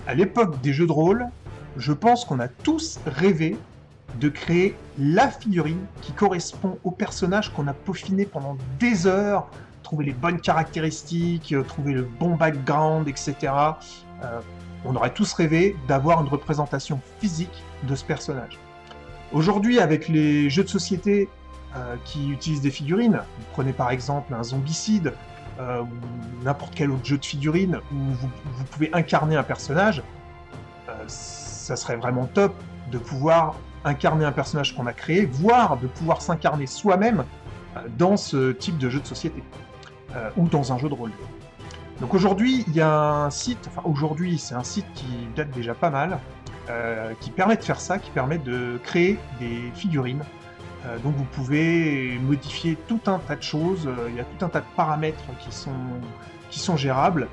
À l'époque des jeux de rôle, je pense qu'on a tous rêvé de créer la figurine qui correspond au personnage qu'on a peaufiné pendant des heures, trouver les bonnes caractéristiques, trouver le bon background, etc. Euh, on aurait tous rêvé d'avoir une représentation physique de ce personnage. Aujourd'hui, avec les jeux de société qui utilisent des figurines, vous prenez par exemple un Zombicide, ou n'importe quel autre jeu de figurines où vous pouvez incarner un personnage, ça serait vraiment top de pouvoir incarner un personnage qu'on a créé, voire de pouvoir s'incarner soi-même dans ce type de jeu de société, ou dans un jeu de rôle. Donc aujourd'hui, il y a un site, enfin aujourd'hui c'est un site qui date déjà pas mal, qui permet de faire ça, qui permet de créer des figurines. Donc vous pouvez modifier tout un tas de choses, il y a tout un tas de paramètres qui sont gérables,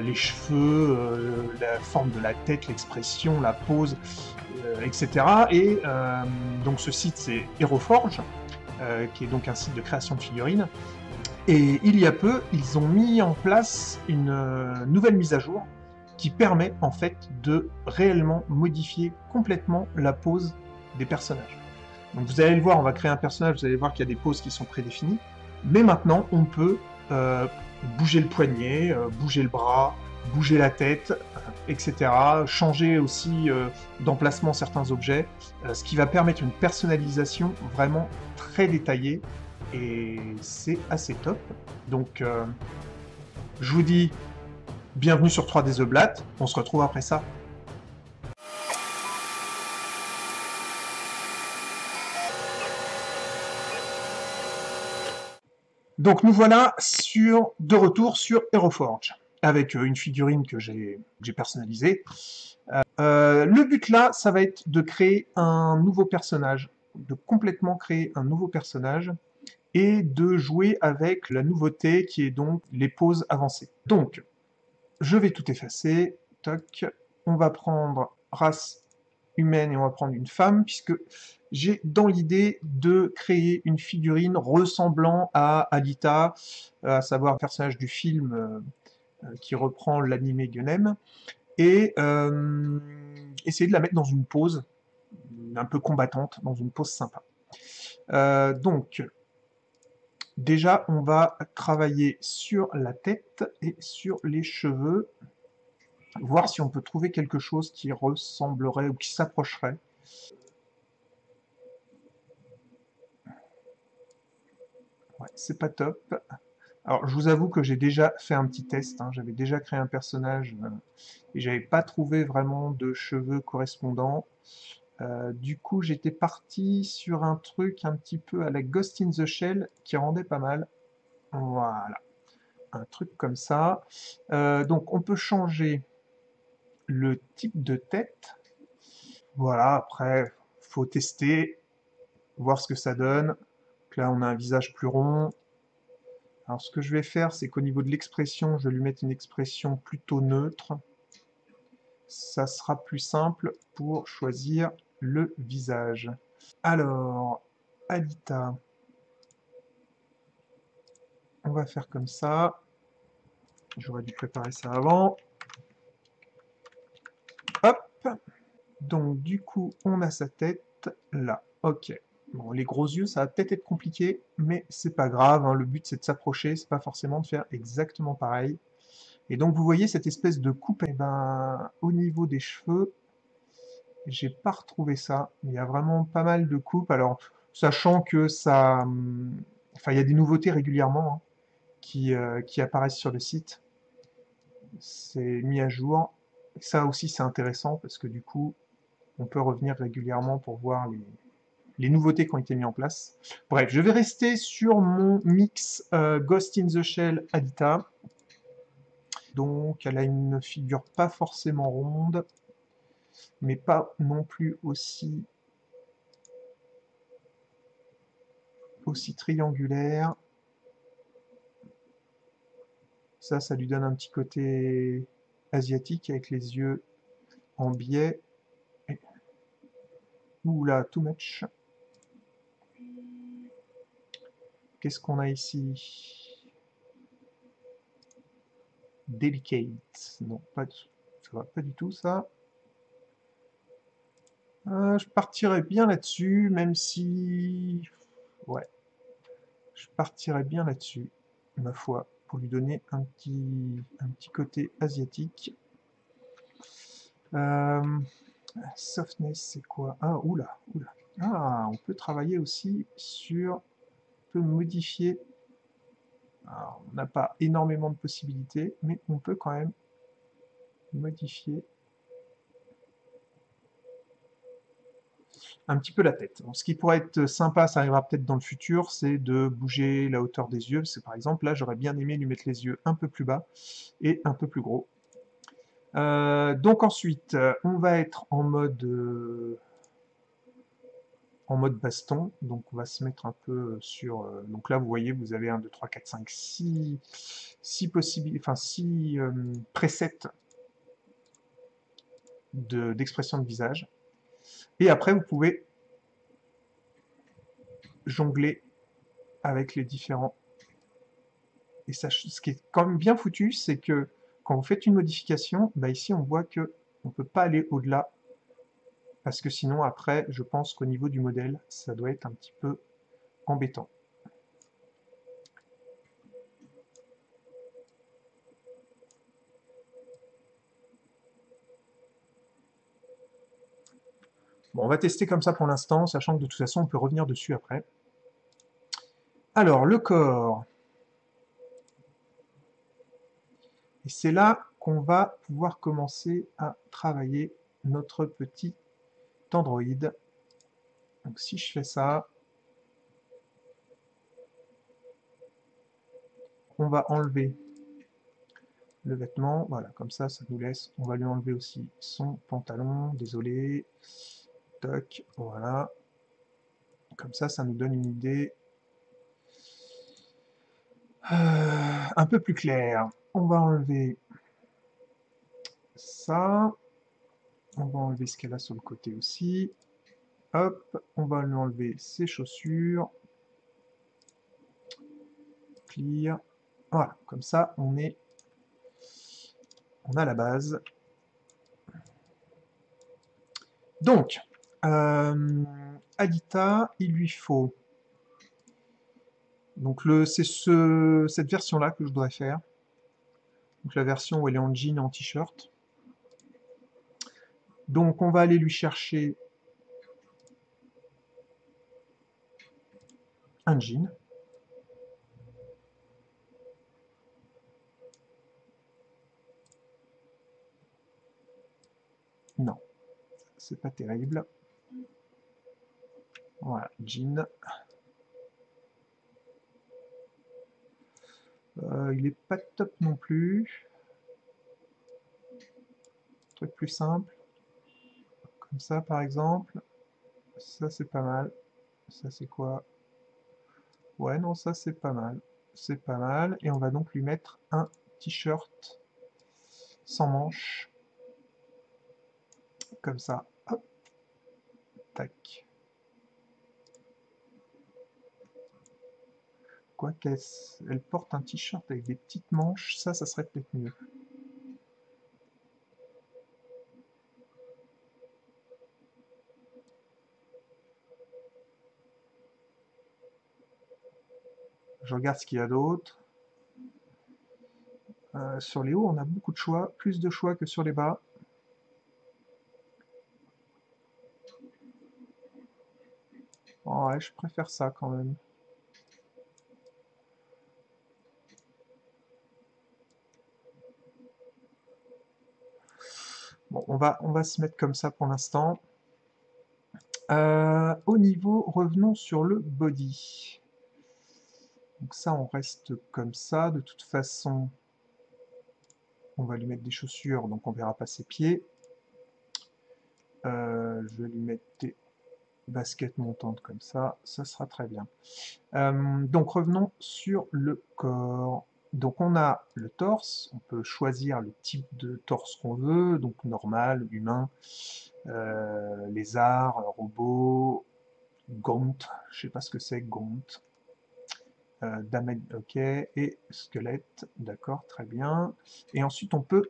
les cheveux, la forme de la tête, l'expression, la pose, etc. Et donc ce site c'est HeroForge, qui est donc un site de création de figurines. Et il y a peu, ils ont mis en place une nouvelle mise à jour qui permet en fait de réellement modifier complètement la pose des personnages. Donc vous allez le voir, on va créer un personnage, vous allez voir qu'il y a des poses qui sont prédéfinies, mais maintenant on peut bouger le poignet, bouger le bras, bouger la tête, etc. Changer aussi d'emplacement certains objets, ce qui va permettre une personnalisation vraiment très détaillée, et c'est assez top. Donc je vous dis bienvenue sur 3D The Blat, on se retrouve après ça. Donc nous voilà de retour sur HeroForge, avec une figurine que j'ai personnalisée. Le but là, ça va être de créer un nouveau personnage, de complètement créer un nouveau personnage, et de jouer avec la nouveauté qui est donc les poses avancées. Donc, je vais tout effacer, toc, on va prendre race humaine et on va prendre une femme, puisque j'ai dans l'idée de créer une figurine ressemblant à Alita, à savoir un personnage du film qui reprend l'animé Gunem, et essayer de la mettre dans une pose un peu combattante, dans une pose sympa. Donc, déjà, on va travailler sur la tête et sur les cheveux, voir si on peut trouver quelque chose qui ressemblerait ou qui s'approcherait. Ouais, c'est pas top. Alors, je vous avoue que j'ai déjà fait un petit test, hein. J'avais déjà créé un personnage et j'avais pas trouvé vraiment de cheveux correspondants. Du coup, j'étais parti sur un truc un petit peu à la Ghost in the Shell qui rendait pas mal. Voilà, un truc comme ça. Donc, on peut changer le type de tête. Voilà, après, faut tester, voir ce que ça donne. Donc là, on a un visage plus rond. Alors, ce que je vais faire, c'est qu'au niveau de l'expression, je vais lui mettre une expression plutôt neutre. Ça sera plus simple pour choisir le visage. Alors, Alita, on va faire comme ça. J'aurais dû préparer ça avant. Hop. Donc, du coup, on a sa tête là. Ok. Bon, les gros yeux, ça va peut-être être compliqué, mais c'est pas grave, hein. Le but, c'est de s'approcher, c'est pas forcément de faire exactement pareil. Et donc, vous voyez cette espèce de coupe, eh ben, au niveau des cheveux, j'ai pas retrouvé ça. Il y a vraiment pas mal de coupes. Alors, sachant que ça... Enfin, il y a des nouveautés régulièrement, hein, qui apparaissent sur le site. C'est mis à jour. Ça aussi, c'est intéressant, parce que du coup, on peut revenir régulièrement pour voir les nouveautés qui ont été mises en place. Bref, je vais rester sur mon mix Ghost in the Shell Alita. Donc, elle a une figure pas forcément ronde, mais pas non plus aussi triangulaire. Ça lui donne un petit côté asiatique avec les yeux en biais. Oula, too much. Qu'est-ce qu'on a ici? Delicate. Non, pas du tout. ça va pas du tout ça. Je partirais bien là-dessus, même si... Ouais, je partirais bien là-dessus, ma foi, pour lui donner un petit côté asiatique. Softness, c'est quoi? Ah, oula, oula. Ah, on peut travailler aussi sur... On peut modifier... Alors, on n'a pas énormément de possibilités, mais on peut quand même modifier un petit peu la tête. Donc, ce qui pourrait être sympa, ça arrivera peut-être dans le futur, c'est de bouger la hauteur des yeux. Parce que par exemple, là, j'aurais bien aimé lui mettre les yeux un peu plus bas et un peu plus gros. Donc ensuite, on va être en mode baston. Donc on va se mettre un peu sur... donc là, vous voyez, vous avez 1, 2, 3, 4, 5, 6 possibilités, enfin 6 presets d'expression de visage. Et après, vous pouvez jongler avec les différents. Et ça, ce qui est quand même bien foutu, c'est que quand vous faites une modification, bah ici on voit que on ne peut pas aller au-delà, parce que sinon après, je pense qu'au niveau du modèle, ça doit être un petit peu embêtant. Bon, on va tester comme ça pour l'instant, sachant que de toute façon, on peut revenir dessus après. Alors, le corps. Et c'est là qu'on va pouvoir commencer à travailler notre petit Android. Donc si je fais ça, on va enlever le vêtement, voilà, comme ça nous laisse, on va lui enlever aussi son pantalon, désolé, toc, voilà, comme ça nous donne une idée un peu plus claire. On va enlever ça, on va enlever ce qu'elle a sur le côté aussi, hop, on va lui enlever ses chaussures, clear, voilà, comme ça on a la base. Donc, Alita, il lui faut... Donc c'est cette version-là que je dois faire. Donc la version où elle est en jean et en t-shirt. Donc on va aller lui chercher un jean. Non, c'est pas terrible. Voilà, jean. Il est pas top non plus. Un truc plus simple. Comme ça par exemple. Ça c'est pas mal. Ça c'est quoi? Ouais, non, ça c'est pas mal. C'est pas mal. Et on va donc lui mettre un t-shirt sans manches. Comme ça. Hop. Tac. Quoi qu'elle porte un t-shirt avec des petites manches, ça serait peut-être mieux. Je regarde ce qu'il y a d'autre. Sur les hauts, on a beaucoup de choix, plus de choix que sur les bas. Oh, ouais, je préfère ça quand même. Bon, on va se mettre comme ça pour l'instant. Au niveau, revenons sur le body. Donc ça, on reste comme ça. De toute façon, on va lui mettre des chaussures, donc on verra pas ses pieds. Je vais lui mettre des baskets montantes comme ça sera très bien. Donc revenons sur le corps. Donc on a le torse, on peut choisir le type de torse qu'on veut, donc normal, humain, lézard, robot, gaunt, je sais pas ce que c'est, gaunt, damage, ok, et squelette, d'accord, très bien. Et ensuite on peut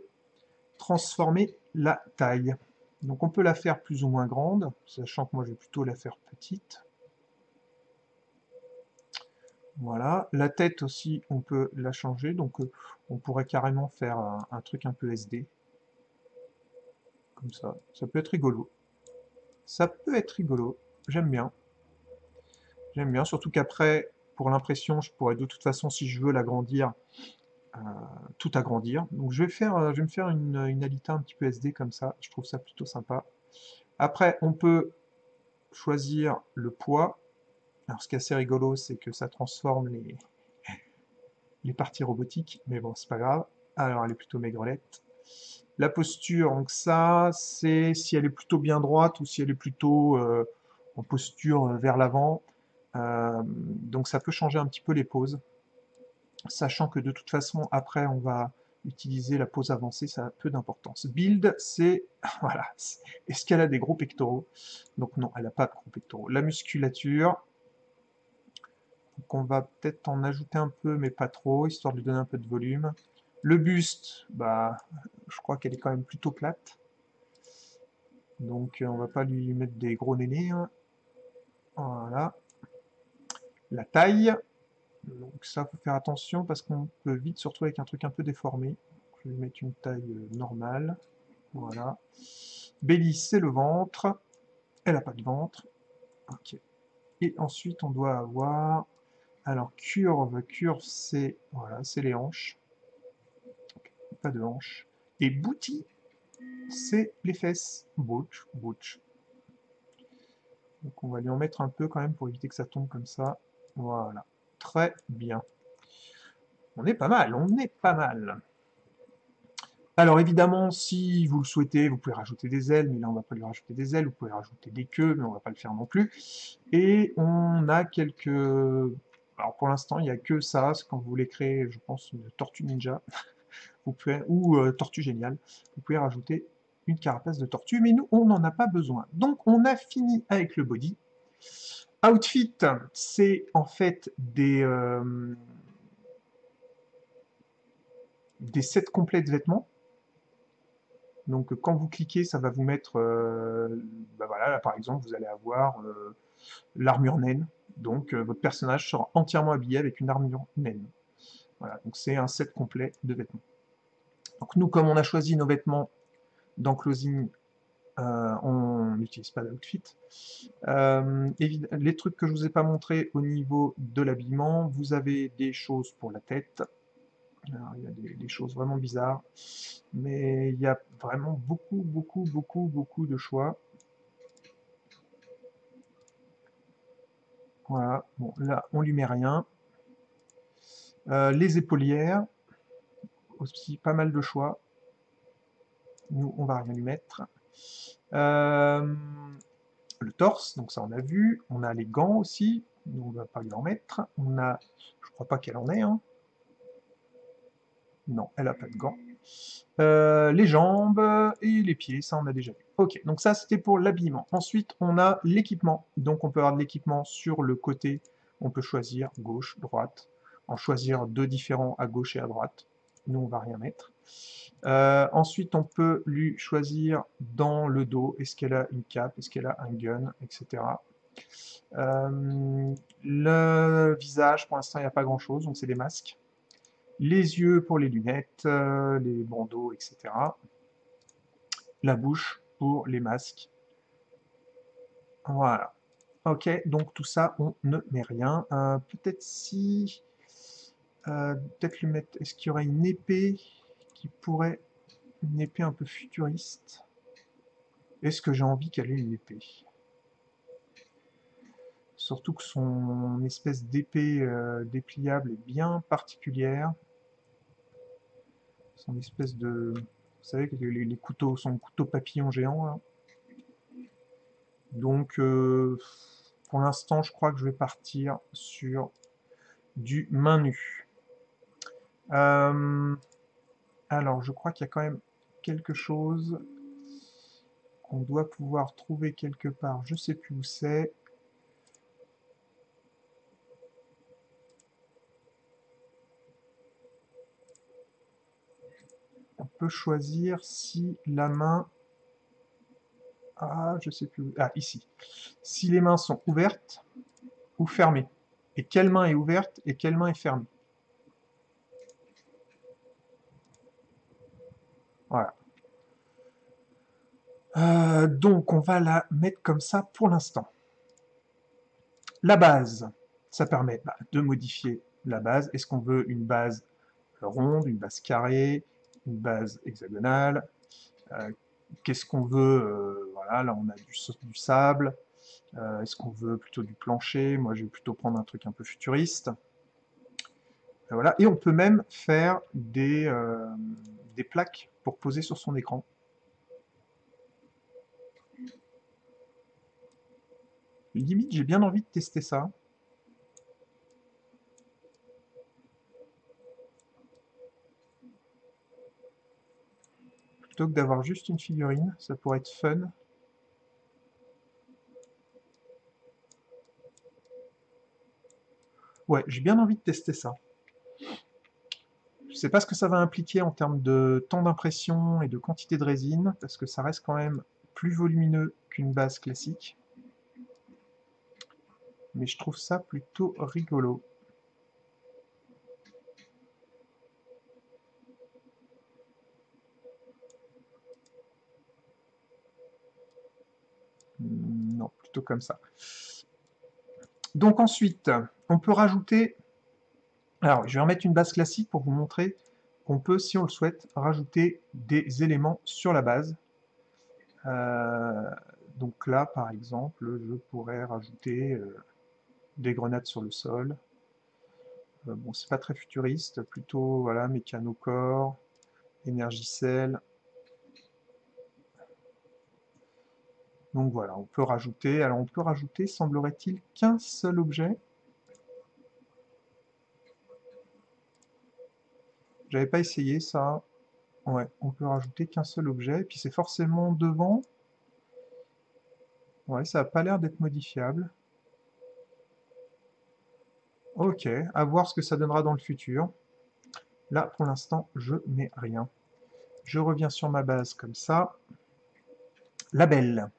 transformer la taille. Donc on peut la faire plus ou moins grande, sachant que moi je vais plutôt la faire petite. Voilà, la tête aussi, on peut la changer, donc on pourrait carrément faire un truc un peu SD, comme ça peut être rigolo. Ça peut être rigolo, j'aime bien. J'aime bien, surtout qu'après, pour l'impression, je pourrais de toute façon, si je veux l'agrandir, euh, tout agrandir. Donc je vais me faire une Alita un petit peu SD comme ça, je trouve ça plutôt sympa. Après, on peut choisir le poids. Alors ce qui est assez rigolo, c'est que ça transforme les parties robotiques, mais bon, c'est pas grave. Alors elle est plutôt maigrelette. La posture, donc ça, c'est si elle est plutôt bien droite ou si elle est plutôt en posture vers l'avant. Donc ça peut changer un petit peu les poses, sachant que de toute façon, après, on va utiliser la pose avancée, ça a peu d'importance. Build, c'est, voilà, est-ce qu'elle a des gros pectoraux? Donc non, elle n'a pas de gros pectoraux. La musculature, donc on va peut-être en ajouter un peu, mais pas trop, histoire de lui donner un peu de volume. Le buste, bah, je crois qu'elle est quand même plutôt plate. Donc on va pas lui mettre des gros nénés, hein. Voilà. La taille, donc ça faut faire attention parce qu'on peut vite se retrouver avec un truc un peu déformé. Je vais lui mettre une taille normale. Voilà. Belly, c'est le ventre. Elle n'a pas de ventre. Ok. Et ensuite on doit avoir... Alors curve c'est voilà, c'est les hanches. Pas de hanches. Et booty, c'est les fesses. Butch, butch. Donc on va lui en mettre un peu quand même pour éviter que ça tombe comme ça. Voilà. Très bien. On est pas mal, on est pas mal. Alors évidemment, si vous le souhaitez, vous pouvez rajouter des ailes, mais là on va pas lui rajouter des ailes, vous pouvez rajouter des queues, mais on va pas le faire non plus. Et on a quelques... Alors pour l'instant, il n'y a que ça, c'est quand vous voulez créer, je pense, une tortue ninja, vous pouvez, ou tortue géniale, vous pouvez rajouter une carapace de tortue, mais nous, on n'en a pas besoin. Donc on a fini avec le body. Outfit, c'est en fait des sets complets de vêtements. Donc quand vous cliquez, ça va vous mettre, bah voilà, là, par exemple, vous allez avoir l'armure naine. Donc votre personnage sera entièrement habillé avec une armure naine. Voilà, donc c'est un set complet de vêtements. Donc nous, comme on a choisi nos vêtements dans Closing, on n'utilise pas d'outfit. Les trucs que je ne vous ai pas montrés au niveau de l'habillement, vous avez des choses pour la tête. Alors, il y a des choses vraiment bizarres, mais il y a vraiment beaucoup de choix. Voilà, bon, là, on lui met rien. Les épaulières, aussi pas mal de choix. Nous, on va rien lui mettre. Euh, le torse, donc ça on a vu. On a les gants aussi, nous on va pas lui en mettre. On a, je crois pas qu'elle en ait, hein. Non, elle a pas de gants. Les jambes et les pieds, ça on a déjà vu. Ok, donc ça c'était pour l'habillement. Ensuite, on a l'équipement. Donc on peut avoir de l'équipement sur le côté. On peut choisir gauche, droite. En choisir deux différents à gauche et à droite. Nous, on va rien mettre. Ensuite, on peut lui choisir dans le dos, est-ce qu'elle a une cape, est-ce qu'elle a un gun, etc. Le visage, pour l'instant, il n'y a pas grand-chose, donc c'est des masques. Les yeux pour les lunettes, les bandeaux, etc. La bouche pour les masques. Voilà. Ok, donc tout ça, on ne met rien. Peut-être si... peut-être lui mettre... Est-ce qu'il y aurait une épée qui pourrait... Une épée un peu futuriste? Est-ce que j'ai envie qu'elle ait une épée? Surtout que son espèce d'épée dépliable est bien particulière. Son espèce de... Vous savez que les couteaux, son couteau papillon géant, là. Donc, pour l'instant, je crois que je vais partir sur du main nue. Alors, je crois qu'il y a quand même quelque chose qu'on doit pouvoir trouver quelque part. Je sais plus où c'est. peut choisir si la main... Ah, je sais plus. Ah, ici. Si les mains sont ouvertes ou fermées. Et quelle main est ouverte et quelle main est fermée. Voilà. Donc, on va la mettre comme ça pour l'instant. La base, ça permet de modifier la base. Est-ce qu'on veut une base ronde, une base carrée, une base hexagonale? Qu'est-ce qu'on veut? Voilà, là on a du sable. Est-ce qu'on veut plutôt du plancher? Moi je vais plutôt prendre un truc un peu futuriste. Voilà. Et on peut même faire des plaques pour poser sur son écran. Limite, j'ai bien envie de tester ça. Plutôt que d'avoir juste une figurine, ça pourrait être fun. Ouais, j'ai bien envie de tester ça. Je ne sais pas ce que ça va impliquer en termes de temps d'impression et de quantité de résine, parce que ça reste quand même plus volumineux qu'une base classique. Mais je trouve ça plutôt rigolo. Non, plutôt comme ça. Donc ensuite, on peut rajouter... Alors, je vais remettre une base classique pour vous montrer qu'on peut, si on le souhaite, rajouter des éléments sur la base. Donc là, par exemple, je pourrais rajouter des grenades sur le sol. Bon, c'est pas très futuriste, plutôt, voilà, mécano-corps, énergicelle. Donc voilà, on peut rajouter... Alors, on peut rajouter, semblerait-il, qu'un seul objet. J'avais pas essayé ça. Ouais, on peut rajouter qu'un seul objet, et puis c'est forcément devant. Ouais, ça n'a pas l'air d'être modifiable. Ok, à voir ce que ça donnera dans le futur. Là, pour l'instant, je n'ai rien. Je reviens sur ma base comme ça. Label.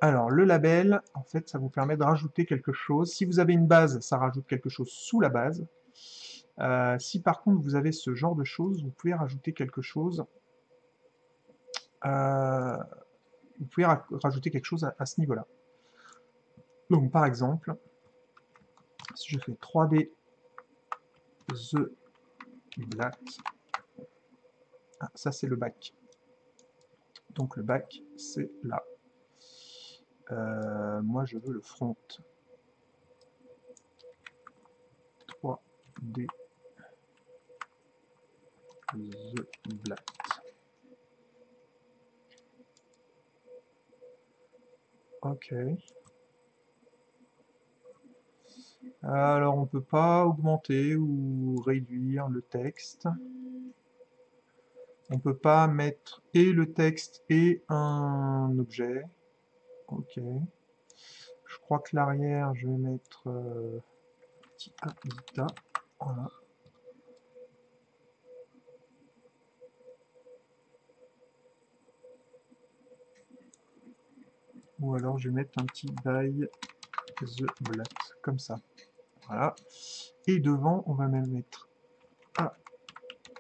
Alors, le label, en fait, ça vous permet de rajouter quelque chose. Si vous avez une base, ça rajoute quelque chose sous la base. Si par contre, vous avez ce genre de choses, vous pouvez rajouter quelque chose. Vous pouvez rajouter quelque chose à ce niveau-là. Donc, par exemple, si je fais 3D The Black, ah, ça c'est le bac. Donc le bac, c'est là. Moi, je veux le front. 3D The Black. Ok. Alors, on peut pas augmenter ou réduire le texte. On peut pas mettre et le texte et un objet. Ok. Je crois que l'arrière, je vais mettre petit A, petit A. Voilà. Ou alors, je vais mettre un petit by The Black, comme ça. Voilà. Et devant, on va même mettre A,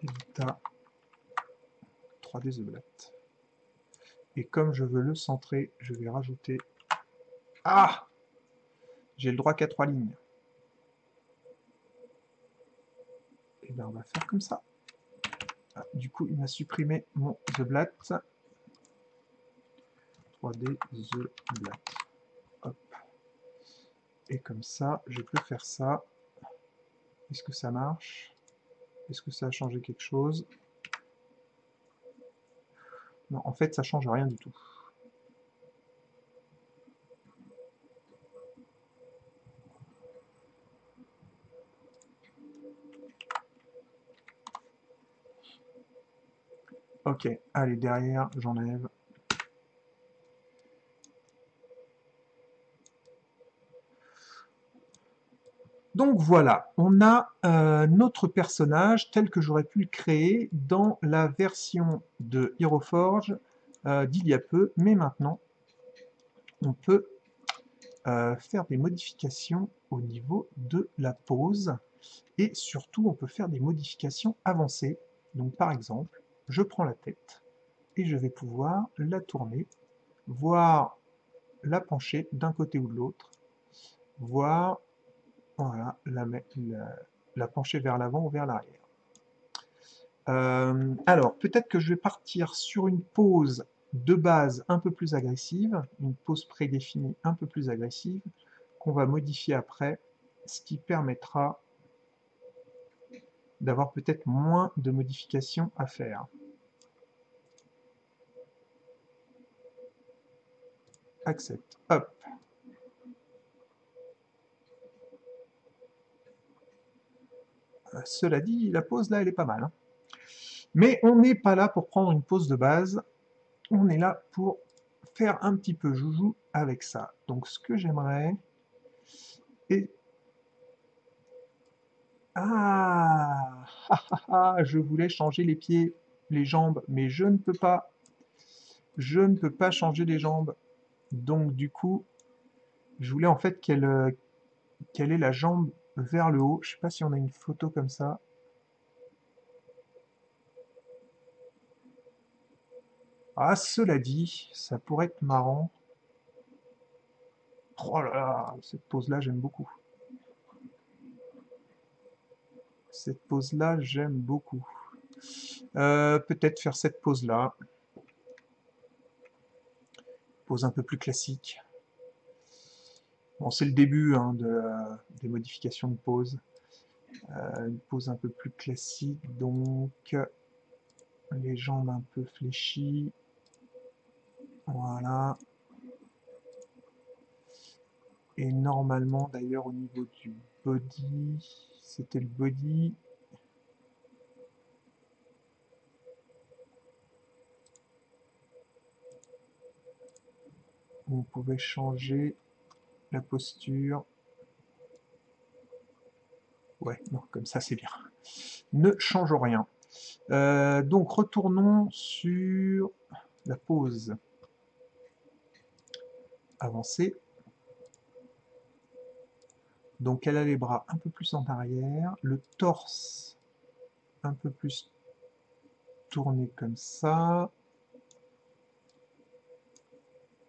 Vita, 3D The Black. Et comme je veux le centrer, je vais rajouter... Ah! J'ai le droit qu'à 3 lignes. Et bien on va faire comme ça. Ah, du coup, il m'a supprimé mon The Black. 3D The Black. Hop. Et comme ça, je peux faire ça. Est-ce que ça marche? Est-ce que ça a changé quelque chose? Non, en fait, ça change rien du tout. Ok, allez, derrière, j'enlève. Donc voilà, on a notre personnage tel que j'aurais pu le créer dans la version de HeroForge d'il y a peu, mais maintenant on peut faire des modifications au niveau de la pose, et surtout on peut faire des modifications avancées. Donc par exemple, je prends la tête et je vais pouvoir la tourner, voir la pencher d'un côté ou de l'autre, voir voilà, la pencher vers l'avant ou vers l'arrière. Alors, peut-être que je vais partir sur une pose de base un peu plus agressive, une pose prédéfinie un peu plus agressive, qu'on va modifier après, ce qui permettra d'avoir peut-être moins de modifications à faire. Accepte. Hop. Cela dit, la pose là, elle est pas mal, hein. Mais on n'est pas là pour prendre une pose de base, on est là pour faire un petit peu joujou avec ça. Donc ce que j'aimerais est... Ah, je voulais changer les pieds, les jambes, mais je ne peux pas. Je ne peux pas changer les jambes. Donc du coup, je voulais en fait qu'elle ait la jambe vers le haut. Je sais pas si on a une photo comme ça. Ah, cela dit, ça pourrait être marrant. Oh là là, cette pose-là, j'aime beaucoup. Cette pose-là, j'aime beaucoup. Peut-être faire cette pose-là. Pose un peu plus classique. Bon, c'est le début hein, des modifications de pose. Une pose un peu plus classique, donc les jambes un peu fléchies. Voilà. Et normalement, d'ailleurs, au niveau du body, c'était le body. On pouvait changer la posture. Ouais, non, comme ça c'est bien. Ne change rien. Donc retournons sur la pose avancée. Donc elle a les bras un peu plus en arrière, le torse un peu plus tourné comme ça.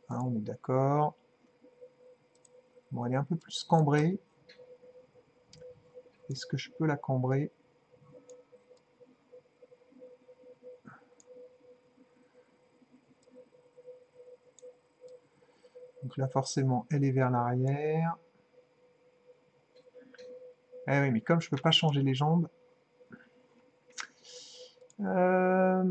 Hein, on est d'accord. Bon, elle est un peu plus cambrée. Est-ce que je peux la cambrer? Donc là, forcément, elle est vers l'arrière. Eh oui, mais comme je peux pas changer les jambes... Euh...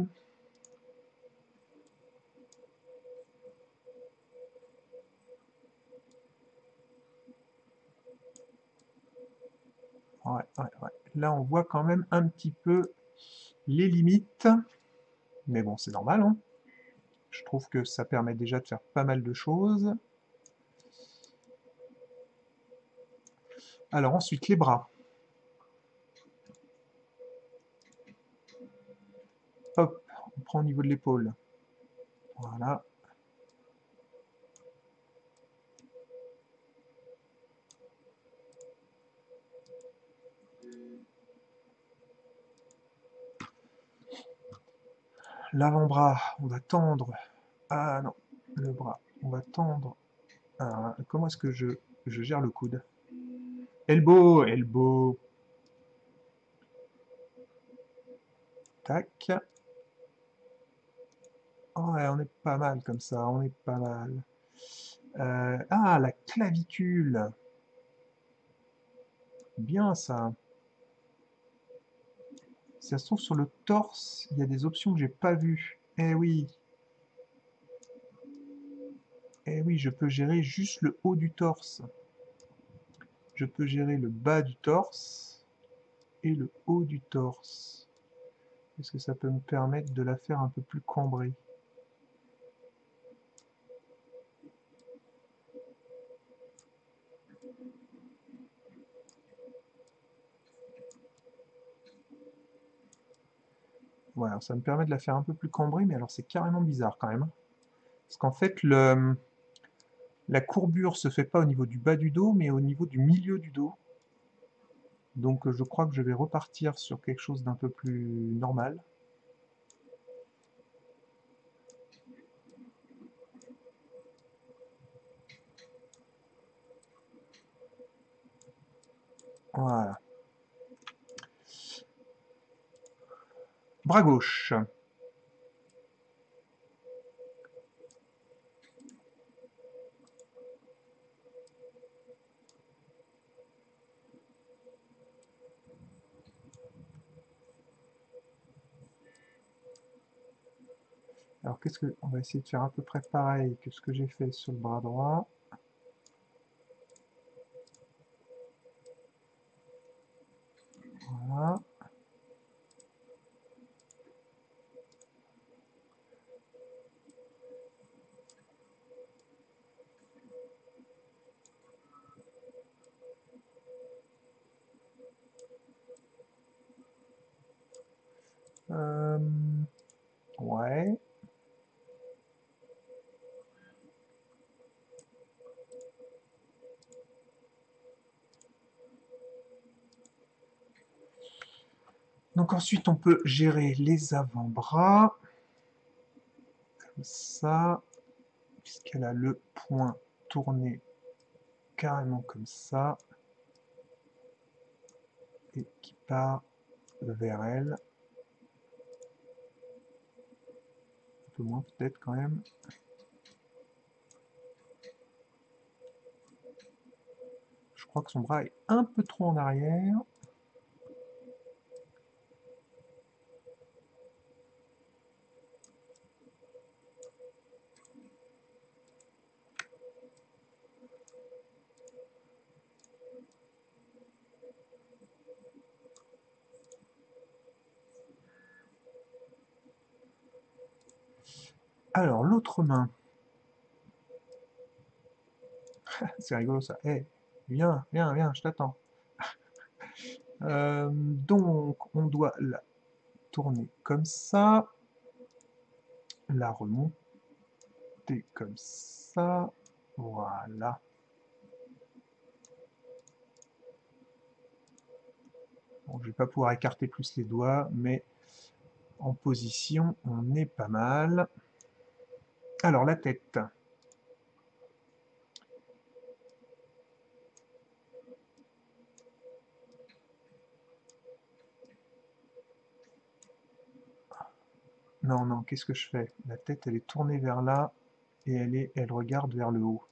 Ouais, ouais, ouais. Là, on voit quand même un petit peu les limites. Mais bon, c'est normal, hein. Je trouve que ça permet déjà de faire pas mal de choses. Alors ensuite, les bras. Hop, on prend au niveau de l'épaule. Voilà. L'avant-bras, on va tendre. Ah non, le bras, on va tendre. Comment est-ce que je gère le coude? Elbow, elbow. Tac. Oh, ouais, on est pas mal comme ça, on est pas mal. Ah, la clavicule. Bien ça. Si ça se trouve sur le torse, il y a des options que j'ai pas vues. Eh oui. Eh oui, je peux gérer juste le haut du torse. Je peux gérer le bas du torse et le haut du torse. Est-ce que ça peut me permettre de la faire un peu plus cambrée? Voilà, ça me permet de la faire un peu plus cambrée, mais alors c'est carrément bizarre quand même. Parce qu'en fait, la courbure se fait pas au niveau du bas du dos, mais au niveau du milieu du dos. Donc je crois que je vais repartir sur quelque chose d'un peu plus normal. Voilà. Bras gauche. Alors qu'est-ce que... On va essayer de faire à peu près pareil que ce que j'ai fait sur le bras droit. Voilà. Euh, ouais. Donc ensuite, on peut gérer les avant-bras. Comme ça. Puisqu'elle a le point tourné carrément comme ça. Et qui part vers elle. Un peu moins peut-être quand même. Je crois que son bras est un peu trop en arrière. Alors, l'autre main. C'est rigolo ça. Hé, viens, viens, viens, je t'attends. Donc, on doit la tourner comme ça. La remonter comme ça. Voilà. Bon, je vais pas pouvoir écarter plus les doigts, mais en position, on est pas mal. Alors, la tête. Non, non, qu'est-ce que je fais? La tête, elle est tournée vers là, et elle regarde vers le haut.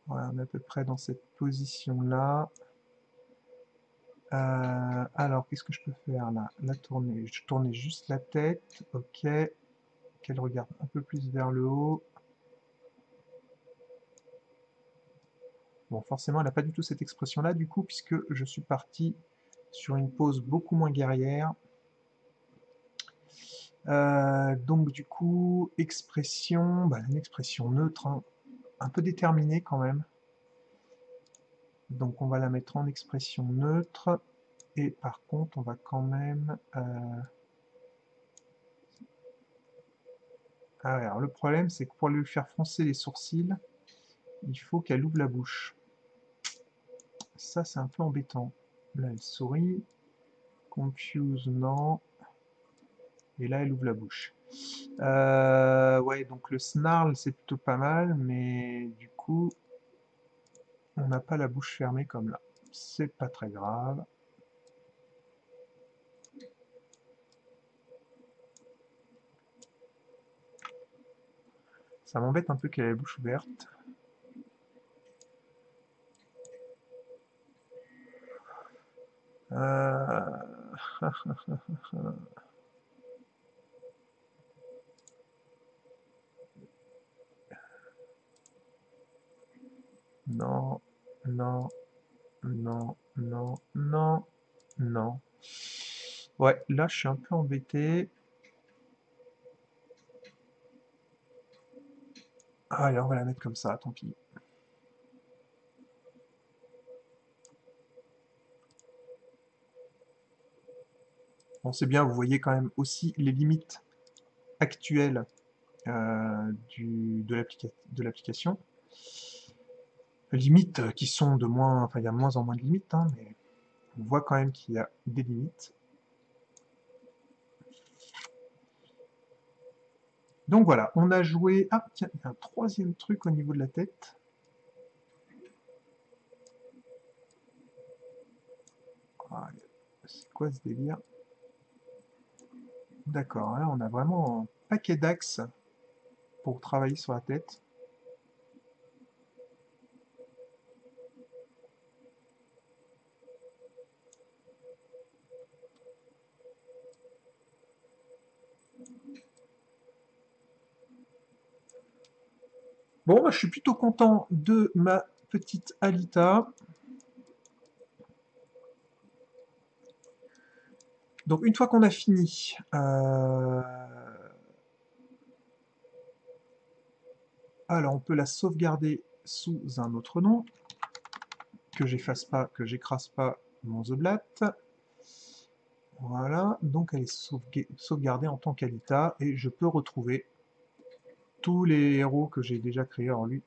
Voilà, on est à peu près dans cette position-là. Alors, qu'est-ce que je peux faire là? La tourner. Je tournais juste la tête. Ok. Qu'elle regarde un peu plus vers le haut. Bon, forcément, elle n'a pas du tout cette expression-là, du coup, puisque je suis parti sur une pose beaucoup moins guerrière. Donc, du coup, expression, bah, une expression neutre, hein, un peu déterminée quand même. Donc, on va la mettre en expression neutre. Et par contre, on va quand même... Ah ouais, alors le problème, c'est que pour lui faire froncer les sourcils, il faut qu'elle ouvre la bouche. Ça, c'est un peu embêtant. Là, elle sourit. Confuse, non. Et là, elle ouvre la bouche. Ouais, donc le snarl, c'est plutôt pas mal, mais du coup, on n'a pas la bouche fermée comme là. C'est pas très grave. Ça m'embête un peu qu'elle ait la bouche ouverte. Euh... Non, non, non, non, non, non. Ouais, là, je suis un peu embêté. Ah, allez, on va la mettre comme ça, tant pis. Bon, c'est bien, vous voyez quand même aussi les limites actuelles de l'application. Limites qui sont de moins... Enfin, il y a de moins en moins de limites, hein, mais on voit quand même qu'il y a des limites. Donc voilà, on a joué... Ah, tiens, il y a un troisième truc au niveau de la tête. Ah, c'est quoi ce délire? D'accord, là on a vraiment un paquet d'axes pour travailler sur la tête. Bon, bah, je suis plutôt content de ma petite Alita. Donc une fois qu'on a fini, alors on peut la sauvegarder sous un autre nom, que j'efface pas, que j'écrase pas mon Zoblat. Voilà, donc elle est sauvegardée en tant qu'Alita, et je peux retrouver tous les héros que j'ai déjà créés. Alors lui,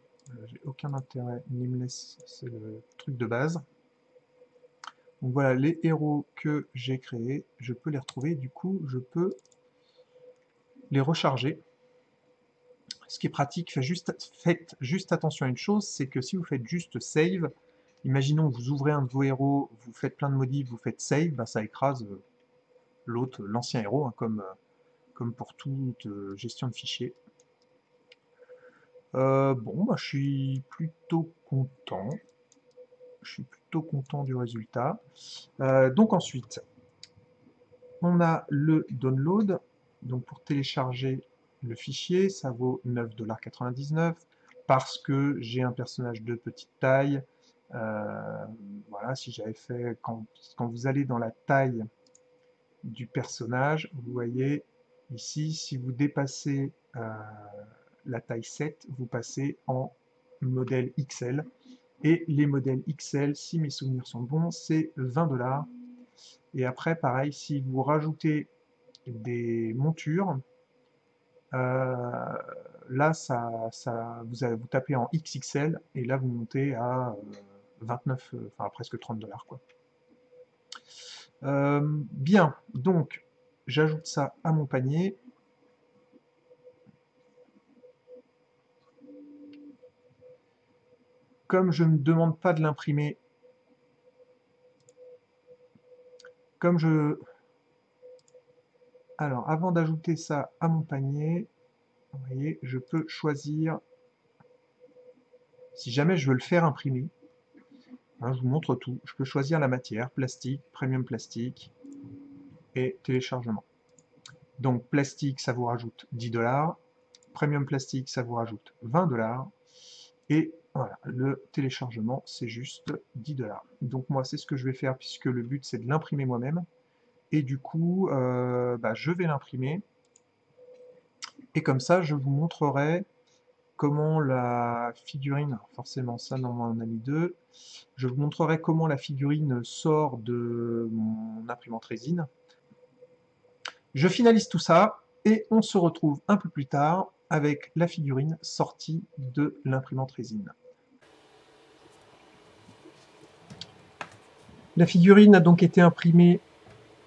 j'ai aucun intérêt, Nameless, c'est le truc de base. Donc voilà, les héros que j'ai créés, je peux les retrouver, du coup je peux les recharger. Ce qui est pratique, faites juste attention à une chose, c'est que si vous faites juste save, imaginons que vous ouvrez un de vos héros, vous faites plein de modifs, vous faites save, bah ça écrase l'autre, l'ancien héros, hein, comme pour toute gestion de fichiers. Bon, bah, je suis plutôt content. Je suis plutôt content du résultat. Donc ensuite, on a le download. Donc pour télécharger le fichier, ça vaut 9,99 $, parce que j'ai un personnage de petite taille. Voilà, si j'avais fait... Quand vous allez dans la taille du personnage, vous voyez ici, si vous dépassez la taille 7, vous passez en modèle XL. Et les modèles XL, si mes souvenirs sont bons, c'est 20 $. Et après, pareil, si vous rajoutez des montures, là, vous tapez en XXL, et là, vous montez à 29, enfin presque 30 $, quoi. Bien, donc, j'ajoute ça à mon panier. Comme je ne demande pas de l'imprimer, comme je... Alors, avant d'ajouter ça à mon panier, vous voyez, je peux choisir, si jamais je veux le faire imprimer, hein, je vous montre tout, je peux choisir la matière, plastique, premium plastique et téléchargement. Donc plastique, ça vous rajoute 10 $, premium plastique, ça vous rajoute 20 $, et voilà, le téléchargement, c'est juste 10 $. Donc moi, c'est ce que je vais faire, puisque le but, c'est de l'imprimer moi-même, et du coup, bah, je vais l'imprimer, et comme ça, je vous montrerai comment la figurine, forcément ça, normalement on a mis deux, je vous montrerai comment la figurine sort de mon imprimante résine. Je finalise tout ça, et on se retrouve un peu plus tard avec la figurine sortie de l'imprimante résine. La figurine a donc été imprimée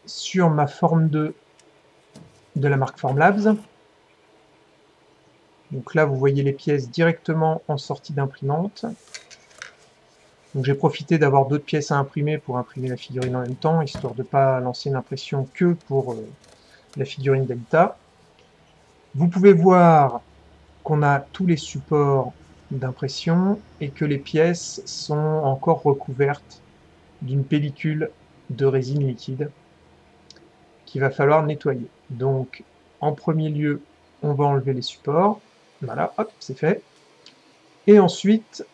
sur ma Form 2 de la marque Formlabs. Donc là, vous voyez les pièces directement en sortie d'imprimante. Donc j'ai profité d'avoir d'autres pièces à imprimer pour imprimer la figurine en même temps, histoire de ne pas lancer une impression que pour la figurine d'Alita. Vous pouvez voir qu'on a tous les supports d'impression et que les pièces sont encore recouvertes d'une pellicule de résine liquide qu'il va falloir nettoyer. Donc en premier lieu, on va enlever les supports. Voilà, hop, c'est fait. Et ensuite,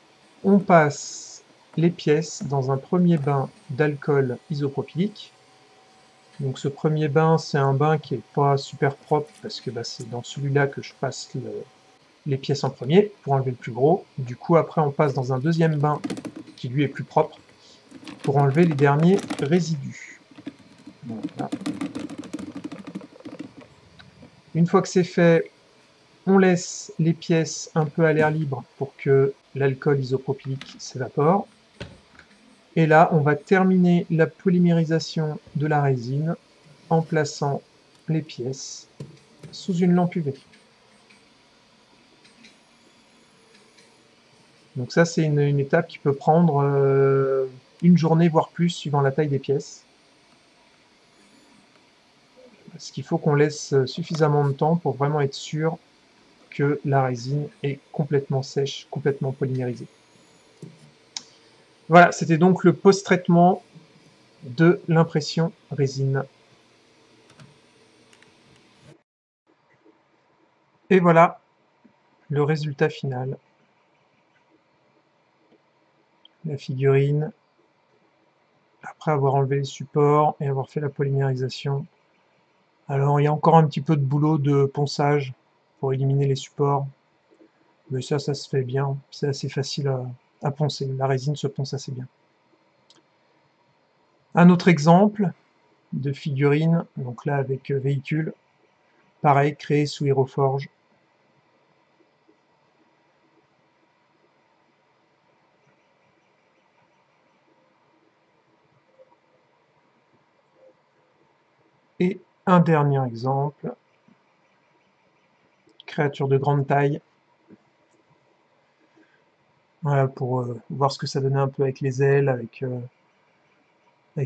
on passe les pièces dans un premier bain d'alcool isopropylique. Donc ce premier bain, c'est un bain qui n'est pas super propre, parce que bah, c'est dans celui-là que je passe les pièces en premier, pour enlever le plus gros. Du coup, après, on passe dans un deuxième bain, qui lui est plus propre, pour enlever les derniers résidus. Voilà. Une fois que c'est fait, on laisse les pièces un peu à l'air libre pour que l'alcool isopropylique s'évapore. Et là, on va terminer la polymérisation de la résine en plaçant les pièces sous une lampe UV. Donc ça, c'est une étape qui peut prendre une journée, voire plus, suivant la taille des pièces. Parce qu'il faut qu'on laisse suffisamment de temps pour vraiment être sûr que la résine est complètement sèche, complètement polymérisée. Voilà, c'était donc le post-traitement de l'impression résine. Et voilà le résultat final. La figurine, après avoir enlevé les supports et avoir fait la polymérisation. Alors il y a encore un petit peu de boulot de ponçage pour éliminer les supports, mais ça se fait bien, c'est assez facile à poncer, la résine se ponce assez bien. Un autre exemple de figurine, donc là avec véhicule, pareil, créé sous Aeroforge. Et un dernier exemple, créature de grande taille. Voilà, pour voir ce que ça donnait un peu avec les ailes, avec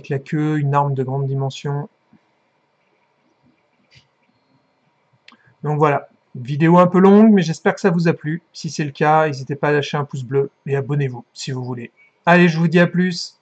la queue, une arme de grande dimension. Donc voilà, vidéo un peu longue, mais j'espère que ça vous a plu. Si c'est le cas, n'hésitez pas à lâcher un pouce bleu et abonnez-vous si vous voulez. Allez, je vous dis à plus!